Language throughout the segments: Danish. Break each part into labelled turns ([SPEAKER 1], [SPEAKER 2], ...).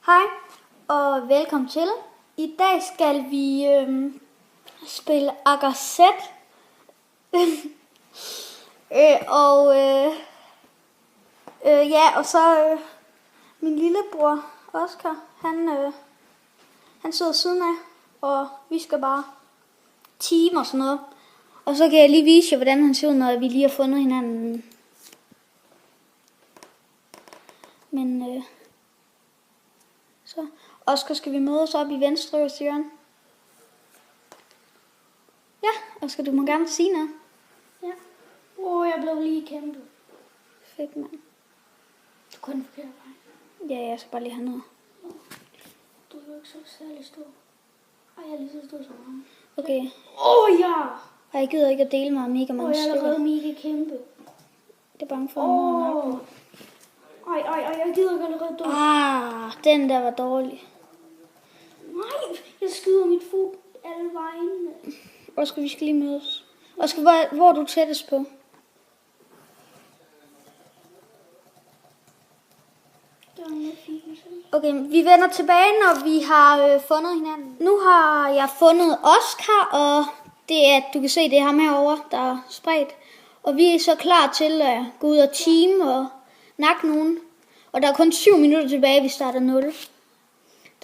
[SPEAKER 1] Hej og velkommen til. I dag skal vi spille Agaset. Og så min lillebror Oscar, han sidder siden af, og vi skal bare team og sådan noget. Og så kan jeg lige vise jer, hvordan han ser ud, når vi lige har fundet hinanden. Men så Oscar, skal vi mødes op i venstre øverste hjørne? Ja, Oscar, du må gerne sige noget.
[SPEAKER 2] Ja. Jeg blev lige kæmpet.
[SPEAKER 1] Fedt, mand.
[SPEAKER 2] Du kunne den forkerte vej.
[SPEAKER 1] Ja, jeg skal bare lige have noget.
[SPEAKER 2] Du er jo ikke så særlig stor. Ej, jeg er lige så stor som ham.
[SPEAKER 1] Okay.
[SPEAKER 2] Ja!
[SPEAKER 1] Og jeg gider ikke at dele mig mega mange
[SPEAKER 2] Jeg er allerede
[SPEAKER 1] stykker.
[SPEAKER 2] mega kæmpe.
[SPEAKER 1] Det er bange for, at nogen nok.
[SPEAKER 2] Ej, jeg gider ikke allerede dø.
[SPEAKER 1] Den der var dårlig.
[SPEAKER 2] Nej, jeg skyder mit fod alle vejene.
[SPEAKER 1] Oscar, vi skal lige mødes. Oscar, hvor er du tættest på? Okay, vi vender tilbage, når vi har fundet hinanden. Nu har jeg fundet Oscar, og det er, du kan se, det er ham herovre, der er spredt. Og vi er så klar til at gå ud og team og nakke nogen. Og der er kun 7 minutter tilbage, vi starter 0. Det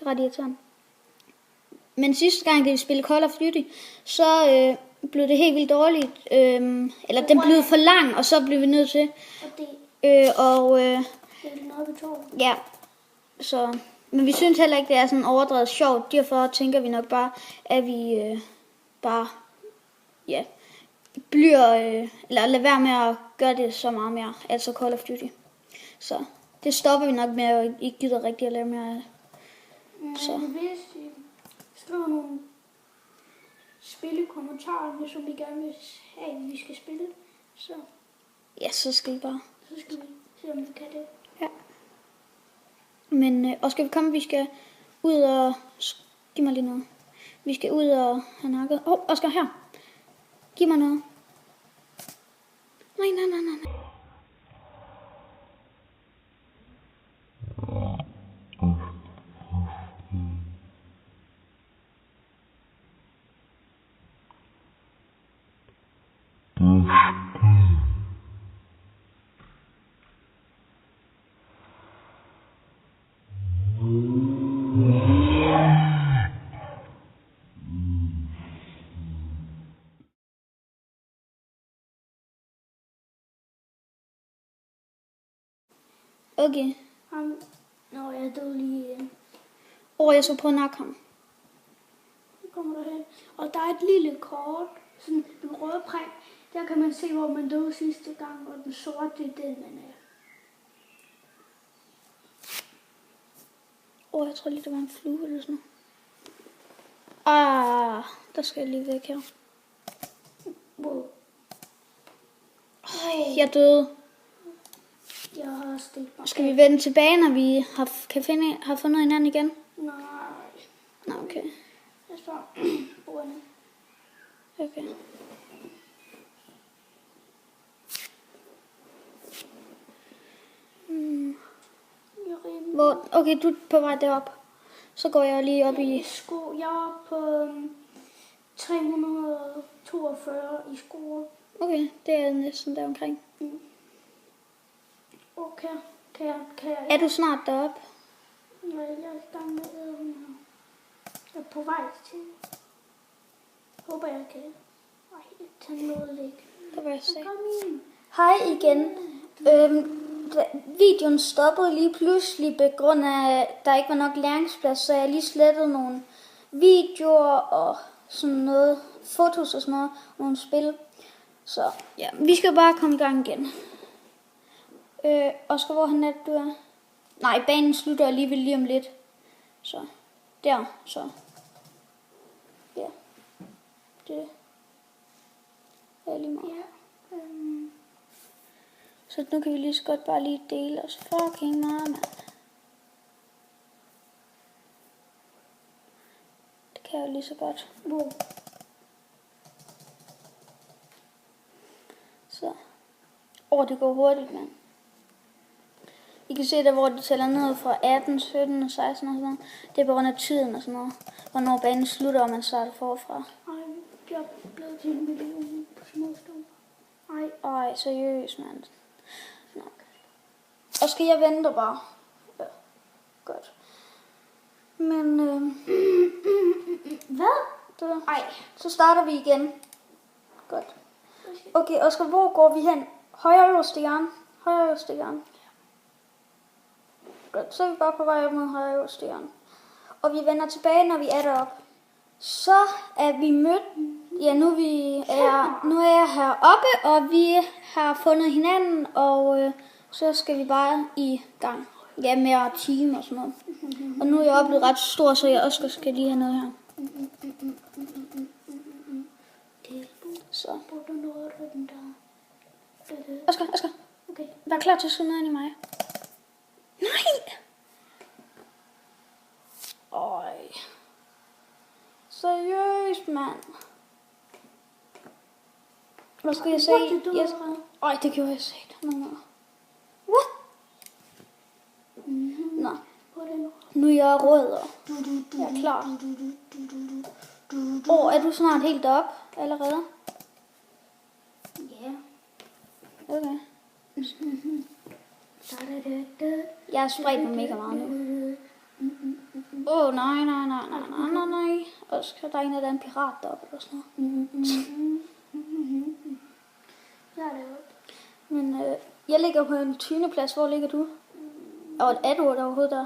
[SPEAKER 1] er ret irriterende. Men sidste gang, da vi spillede Call of Duty, så blev det helt vildt dårligt. Eller den blev for lang, og så blev vi nødt til. Ja, så. Men vi synes heller ikke, det er sådan overdrevet sjovt. Derfor tænker vi nok bare, at vi bliver, eller lade være med at gøre det så meget mere. Altså Call of Duty. Så det stopper vi nok med, at ikke gider rigtig at lave mere af det.
[SPEAKER 2] Så. Hvis I skriver nogle spillekommentarer, hvis vi gerne vil have, at vi skal spille, så.
[SPEAKER 1] Ja, så skal vi bare.
[SPEAKER 2] Så skal vi se, om vi kan det.
[SPEAKER 1] Ja. Men og skal vi komme, vi skal ud og. Giv mig lige noget. Vi skal ud og have nakket. Oscar, her. Giv mig noget. Nej. Okay.
[SPEAKER 2] Jeg døde lige igen.
[SPEAKER 1] Jeg så på at nakke ham.
[SPEAKER 2] Så kommer der hen. Og der er et lille kort. Sådan en rød prik. Der kan man se, hvor man døde sidste gang. Og den sorte, det er den, man er.
[SPEAKER 1] Jeg tror lige, det var en flue eller sådan noget. Der skal jeg lige væk her.
[SPEAKER 2] Wow.
[SPEAKER 1] Jeg døde.
[SPEAKER 2] Jeg har stillet mig.
[SPEAKER 1] Skal vi vende tilbage, når vi har fundet hinanden igen?
[SPEAKER 2] Nej.
[SPEAKER 1] Nå, okay.
[SPEAKER 2] Jeg står bordene.
[SPEAKER 1] Okay. Okay, du er på vej derop. Så går jeg lige op i.
[SPEAKER 2] Jeg er på 342 i score.
[SPEAKER 1] Okay, det er næsten der omkring.
[SPEAKER 2] Okay, kan jeg?
[SPEAKER 1] Er du snart deroppe?
[SPEAKER 2] Jeg er i gang med den. Jeg er på vej til. Håber jeg kan. Tage noget væk.
[SPEAKER 1] Der var jeg se.
[SPEAKER 2] Kom ind.
[SPEAKER 1] Hej igen. Videoen stoppede lige pludselig på grund af, at der ikke var nok læringsplads, så jeg lige slettede nogle videoer og sådan noget, fotos og sådan noget, nogle spil. Så ja, vi skal bare komme i gang igen. Oscar, hvorhen er det, du er? Nej, banen slutter alligevel lige om lidt. Så, der, så. Ja, det er lige meget.
[SPEAKER 2] Ja.
[SPEAKER 1] Så nu kan vi lige så godt bare lige dele os fucking meget, mand. Det kan jeg jo lige så godt.
[SPEAKER 2] Wow.
[SPEAKER 1] Så. Det går hurtigt, mand. I kan se der, hvor det tæller ned fra 18, 17 og 16 og sådan noget. Det er på grund af tiden og sådan noget. Hvornår banen slutter, og man starter forfra.
[SPEAKER 2] Ej, jeg er blevet til 1 million på små stunder.
[SPEAKER 1] Ej, seriøst, mand. Nå. Og skal jeg vente bare? Ja, godt. Men,
[SPEAKER 2] Hvad?
[SPEAKER 1] Ej, så starter vi igen. Godt. Okay, Oscar, hvor går vi hen? Højre øverste hjørne. Højre øverste hjørne. Godt, så er vi bare på vej op mod højre øverste hjørne. Og vi vender tilbage, når vi er deroppe. Så er vi mødt. Ja, nu er jeg heroppe, og vi har fundet hinanden, og så skal vi bare i gang. Ja, med team og sådan noget. Og nu er jeg blevet ret stor, så jeg også skal lige have noget her. Så. Oscar.
[SPEAKER 2] Okay.
[SPEAKER 1] Vær klar til at skyde ind i mig. Nej! Øj. Seriøst, mand. Hvad skal jeg sige? Øj, det gjorde jeg set. What? Nå. Nu er jeg rød, og jeg er klar. Er du snart helt op allerede?
[SPEAKER 2] Ja.
[SPEAKER 1] Okay. Jeg har spredt mig mega meget nu. Nej. Og så der er en af den pirat deroppe eller sådan noget.
[SPEAKER 2] Jeg er deroppe.
[SPEAKER 1] Men jeg ligger på en 20. plads. Hvor ligger du? Og er du overhovedet der?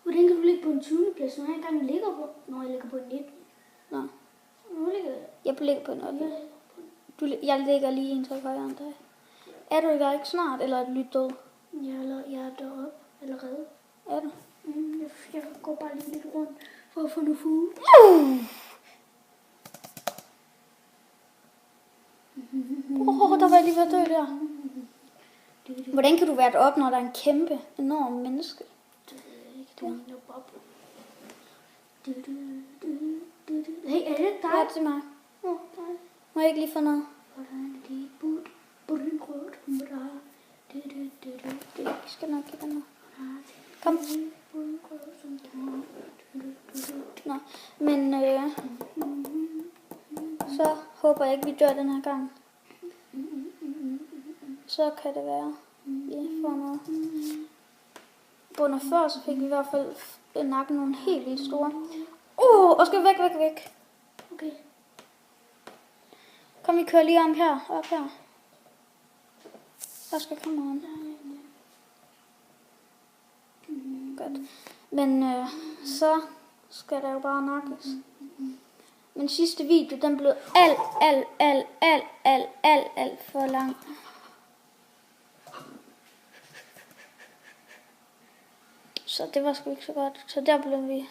[SPEAKER 2] Hvordan kan du ligge på en 20. plads, når jeg engang ligger på? Når jeg ligger på en 19.
[SPEAKER 1] Nå.
[SPEAKER 2] Nu ligger jeg.
[SPEAKER 1] Jeg ligger på en 8. Jeg ligger lige en tryk højere end dig. Er du der ikke snart, eller er du lidt død?
[SPEAKER 2] Jeg er deroppe allerede.
[SPEAKER 1] Er du?
[SPEAKER 2] Jeg går bare lige lidt rundt for at få noget fugle.
[SPEAKER 1] Der var jeg lige ved at dø der. Hvordan kan du være deroppe, når der er en kæmpe, enorm menneske?
[SPEAKER 2] Det er min bob. Hey, er det dig?
[SPEAKER 1] Ja, det er mig. Må jeg ikke lige få noget? Jeg skal nok give dig noget. Kom. Nå, men så håber jeg ikke, vi dør den her gang. Så kan det være, vi får noget. Under før, så fik vi i hvert fald nakken nogle helt vildt store. Og skal væk.
[SPEAKER 2] Okay.
[SPEAKER 1] Kom, vi kører lige op her. Der skal komme on. Godt. Men så skal der jo bare nakkes. Men sidste video, den blev alt for lang. Så det var sgu ikke så godt. Så der blev vi...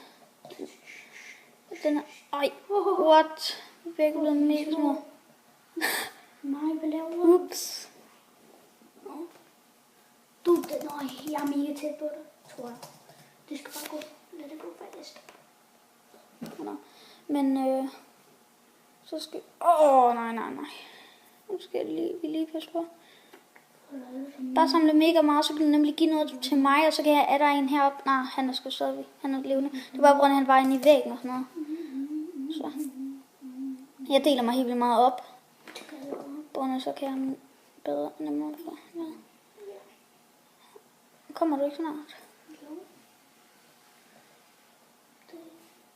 [SPEAKER 1] Den er... Ej, what? Vi er blevet mega små.
[SPEAKER 2] Nej, hvad laver du?
[SPEAKER 1] Ups.
[SPEAKER 2] Jeg er mega tæt på dig, tror jeg. Det skal bare gå. Lad det gå fast.
[SPEAKER 1] Nå. Men så skal... Nej. Nu skal vi lige passe på. Bare samle mega meget, så kan du nemlig give noget til mig, og så kan er der en heroppe. Nej, han er sgu stadig. Han er levende. Det var på grund af, han var inde i væggen og sådan noget. Så. Jeg deler mig helt vildt meget op. Brunner, så kan jeg bedre nemmere for. Ja. Kommer du ikke snart?
[SPEAKER 2] Jo.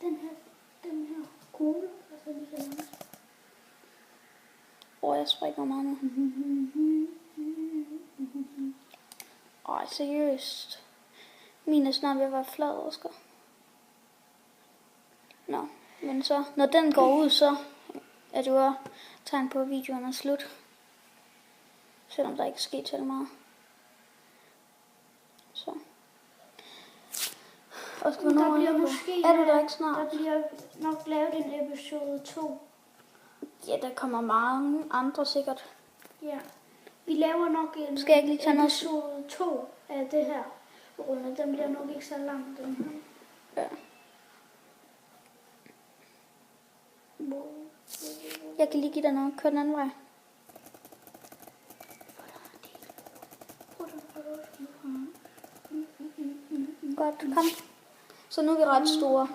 [SPEAKER 2] Den her kugle, og så lige så langt.
[SPEAKER 1] Jeg springer meget nu. Ej, seriøst. Min er snart ved at være flad, Oscar. Nå, men så, når den går ud, så er det jo tegn på, at videoen er slut. Selvom der ikke sker til meget. Så. Oscar, hvornår er du der ikke snart?
[SPEAKER 2] Der bliver nok lavet en episode 2.
[SPEAKER 1] Ja, der kommer mange andre sikkert.
[SPEAKER 2] Ja. Vi laver nok en
[SPEAKER 1] Skal jeg ikke lige tage noget?
[SPEAKER 2] episode 2 af det her. Runde. Den bliver nok ikke så lang, den her.
[SPEAKER 1] Ja. Jeg kan lige give dig noget. Kør den anden vej.
[SPEAKER 2] Hvor er der en del?
[SPEAKER 1] Godt, kom. Så nu er vi ret store.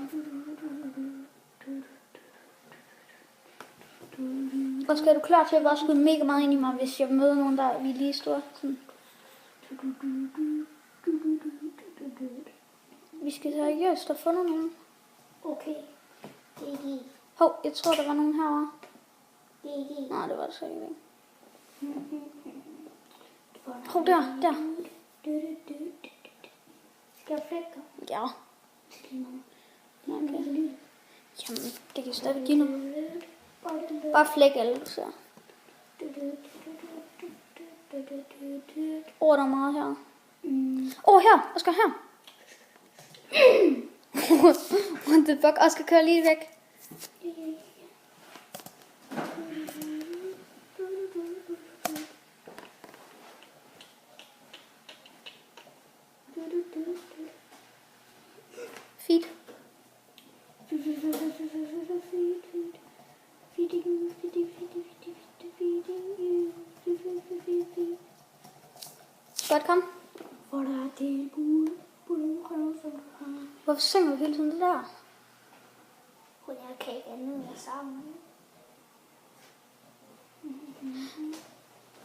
[SPEAKER 1] Og skal du klar til at bare skyde mega meget ind i mig, hvis jeg møder nogen, der vi er lige store? Sådan. Vi skal seriøst have fundet nogen.
[SPEAKER 2] Okay. GG.
[SPEAKER 1] Hov, jeg tror, der var nogen herovre.
[SPEAKER 2] GG.
[SPEAKER 1] Nej, det var det så ikke. Hov, der.
[SPEAKER 2] Skal jeg flække?
[SPEAKER 1] Ja. Okay. Jamen, det kan stadig give noget. Bare flæk alle, du ser. Der er meget her. Her. Oscar, her. What the fuck? Oscar, kører lige væk. Feed. Godt, kom.
[SPEAKER 2] Hvor der er tilbud.
[SPEAKER 1] Hvorfor synger du hele tiden det der?
[SPEAKER 2] Jeg kan ikke andet end at sammen.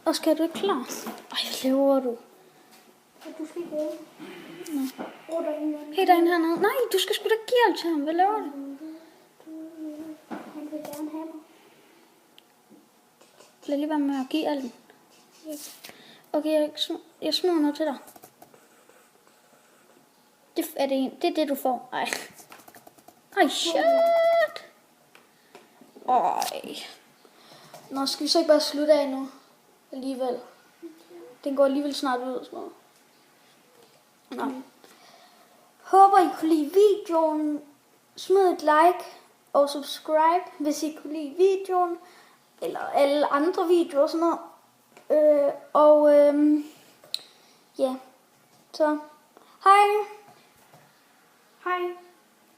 [SPEAKER 1] Oscar, er du ikke klar? Hvad laver du?
[SPEAKER 2] Du skal ikke gøre.
[SPEAKER 1] Hey, der er en hernede. Nej, du skal sgu da give alt til ham. Hvad laver du?
[SPEAKER 2] Han vil gerne have mig.
[SPEAKER 1] Lad lige være med at give alt. Okay, jeg smider noget til dig. Det er det, du får. Ej, shit. Nå, skal vi så ikke bare slutte af nu? Alligevel. Den går alligevel snart ud. Små. Nå. Håber, I kunne lide videoen. Smid et like og subscribe, hvis I kunne lide videoen. Eller alle andre videoer og sådan noget. Ja. Så, hej.
[SPEAKER 2] Hej.